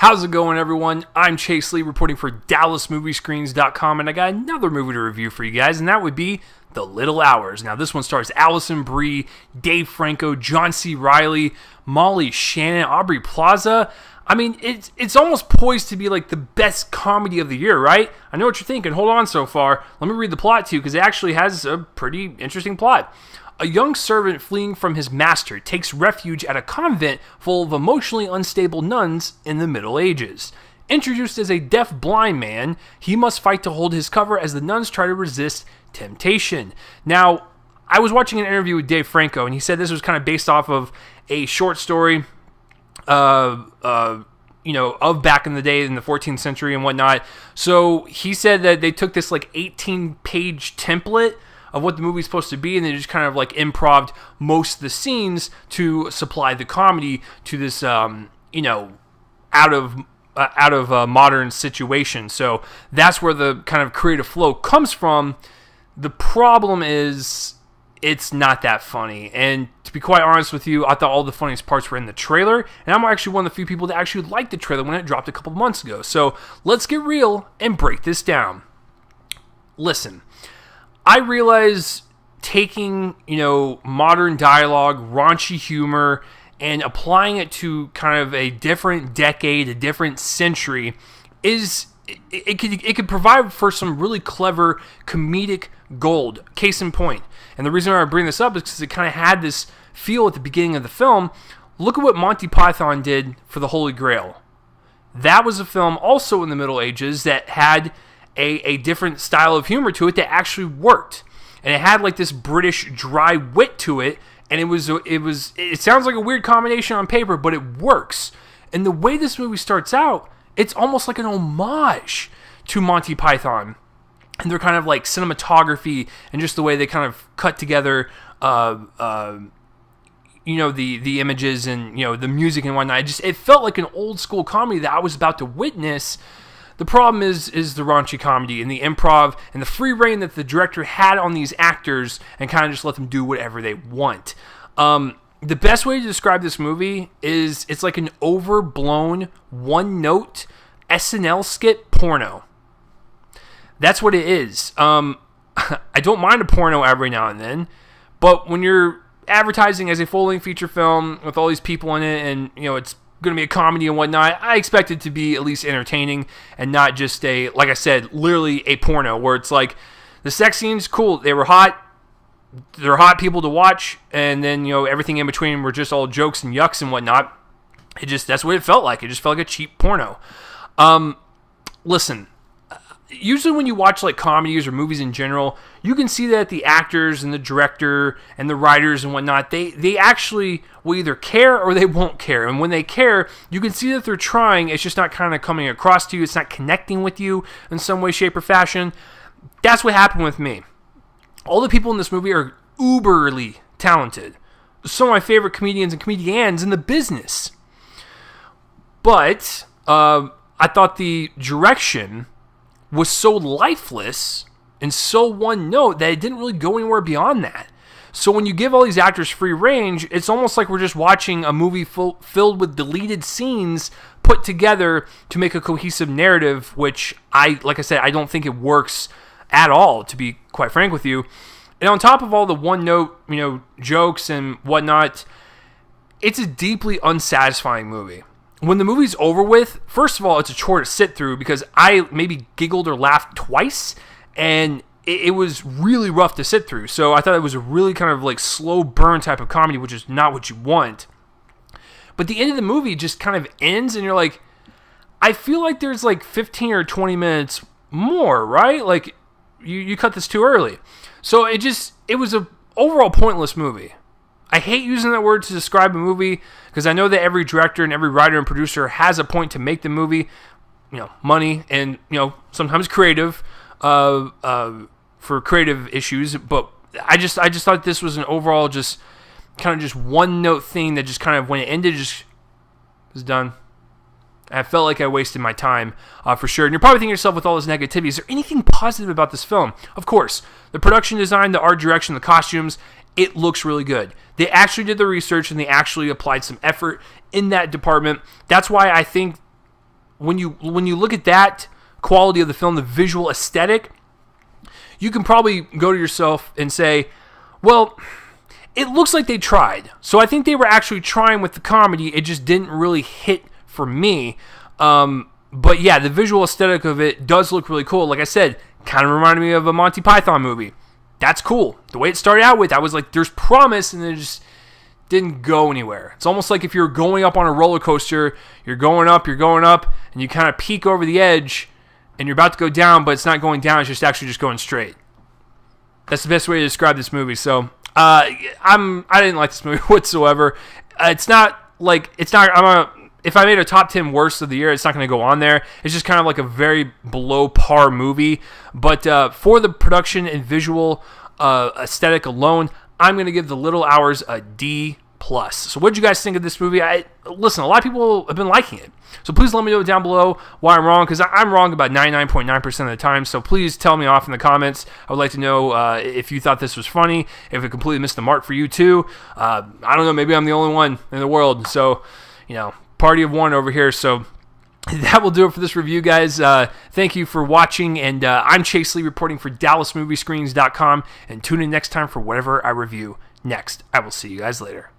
How's it going, everyone? I'm Chase Lee, reporting for DallasMoviescreens.com, and I got another movie to review for you guys, and that would be The Little Hours. Now, this one stars Allison Brie, Dave Franco, John C. Reilly, Molly Shannon, Aubrey Plaza. I mean, it's almost poised to be like the best comedy of the year, right? I know what you're thinking. Hold on so far. Let me read the plot to you, because it actually has a pretty interesting plot. A young servant fleeing from his master takes refuge at a convent full of emotionally unstable nuns in the Middle Ages. Introduced as a deaf-blind man, he must fight to hold his cover as the nuns try to resist temptation. Now, I was watching an interview with Dave Franco, and he said this was kind of based off of a short story, of back in the day in the 14th century and whatnot. So he said that they took this like 18-page template of what the movie's supposed to be, and they just kind of like improv'd most of the scenes to supply the comedy to this, out of modern situation. So that's where the kind of creative flow comes from. The problem is it's not that funny, and to be quite honest with you, I thought all the funniest parts were in the trailer, and I'm actually one of the few people that actually liked the trailer when it dropped a couple months ago. So let's get real and break this down. Listen, I realize taking, modern dialogue, raunchy humor, and applying it to kind of a different decade, a different century, it could provide for some really clever comedic gold. Case in point. And the reason why I bring this up is because it kind of had this feel at the beginning of the film. Look at what Monty Python did for the Holy Grail. That was a film also in the Middle Ages that had a different style of humor to it that actually worked, and it had like this British dry wit to it, and it sounds like a weird combination on paper, but it works. And the way this movie starts out, it's almost like an homage to Monty Python, and they're kind of like cinematography and just the way they kind of cut together the images and the music and whatnot. It felt like an old school comedy that I was about to witness. The problem is the raunchy comedy and the improv and the free reign that the director had on these actors and kind of just let them do whatever they want. The best way to describe this movie is it's like an overblown, one-note SNL skit porno. That's what it is. I don't mind a porno every now and then, but when you're advertising as a full-length feature film with all these people in it and, it's going to be a comedy and whatnot, I expect it to be at least entertaining and not just like I said, literally a porno where it's like the sex scenes, cool, they were hot, they're hot people to watch, and then everything in between were just all jokes and yucks and whatnot. That's what it felt like. It just felt like a cheap porno. Listen, usually when you watch like comedies or movies in general, you can see that the actors and the director and the writers and whatnot, they actually will either care or they won't care. And when they care, you can see that they're trying. It's just not kind of coming across to you. It's not connecting with you in some way, shape, or fashion. That's what happened with me. All the people in this movie are uberly talented. Some of my favorite comedians and comedians in the business. But I thought the direction was so lifeless and so one note that it didn't really go anywhere beyond that. So when you give all these actors free range, it's almost like we're just watching a movie filled with deleted scenes put together to make a cohesive narrative, which like I said, I don't think it works at all, to be quite frank with you. And on top of all the one note, jokes and whatnot, it's a deeply unsatisfying movie. When the movie's over with, first of all, it's a chore to sit through because I maybe giggled or laughed twice, and it was really rough to sit through. So I thought it was a really kind of like slow burn type of comedy, which is not what you want. But the end of the movie just kind of ends, and you're like, I feel like there's like 15 or 20 minutes more, right? Like, you cut this too early. So it was a overall pointless movie. I hate using that word to describe a movie because I know that every director and every writer and producer has a point to make the movie, money and, sometimes creative, for creative issues. But I just thought this was an overall just kind of just one note thing that just kind of, when it ended, just was done. I felt like I wasted my time, for sure. And you're probably thinking to yourself, with all this negativity, is there anything positive about this film? Of course. The production design, the art direction, the costumes, it looks really good. They actually did the research and they actually applied some effort in that department. That's why I think when you look at that quality of the film, the visual aesthetic, you can probably go to yourself and say, well, it looks like they tried. So I think they were actually trying with the comedy. It just didn't really hit for me. But yeah, the visual aesthetic of it does look really cool. Like I said, kind of reminded me of a Monty Python movie. That's cool. The way it started out with, I was like, there's promise, and then it just didn't go anywhere. It's almost like if you're going up on a roller coaster, you're going up, and you kind of peek over the edge, and you're about to go down, but it's not going down, it's just actually just going straight. That's the best way to describe this movie. So, I didn't like this movie whatsoever. If I made a top 10 worst of the year, it's not going to go on there. It's just kind of like a very below par movie. But for the production and visual aesthetic alone, I'm going to give The Little Hours a D+. So what did you guys think of this movie? Listen, a lot of people have been liking it. So please let me know down below why I'm wrong, because I'm wrong about 99.9% of the time. So please tell me off in the comments. I would like to know if you thought this was funny, if it completely missed the mark for you too. I don't know, maybe I'm the only one in the world. So, party of one over here. So that will do it for this review, guys. Thank you for watching, and I'm Chase Lee reporting for DallasMoviescreens.com, and tune in next time for whatever I review next. I will see you guys later.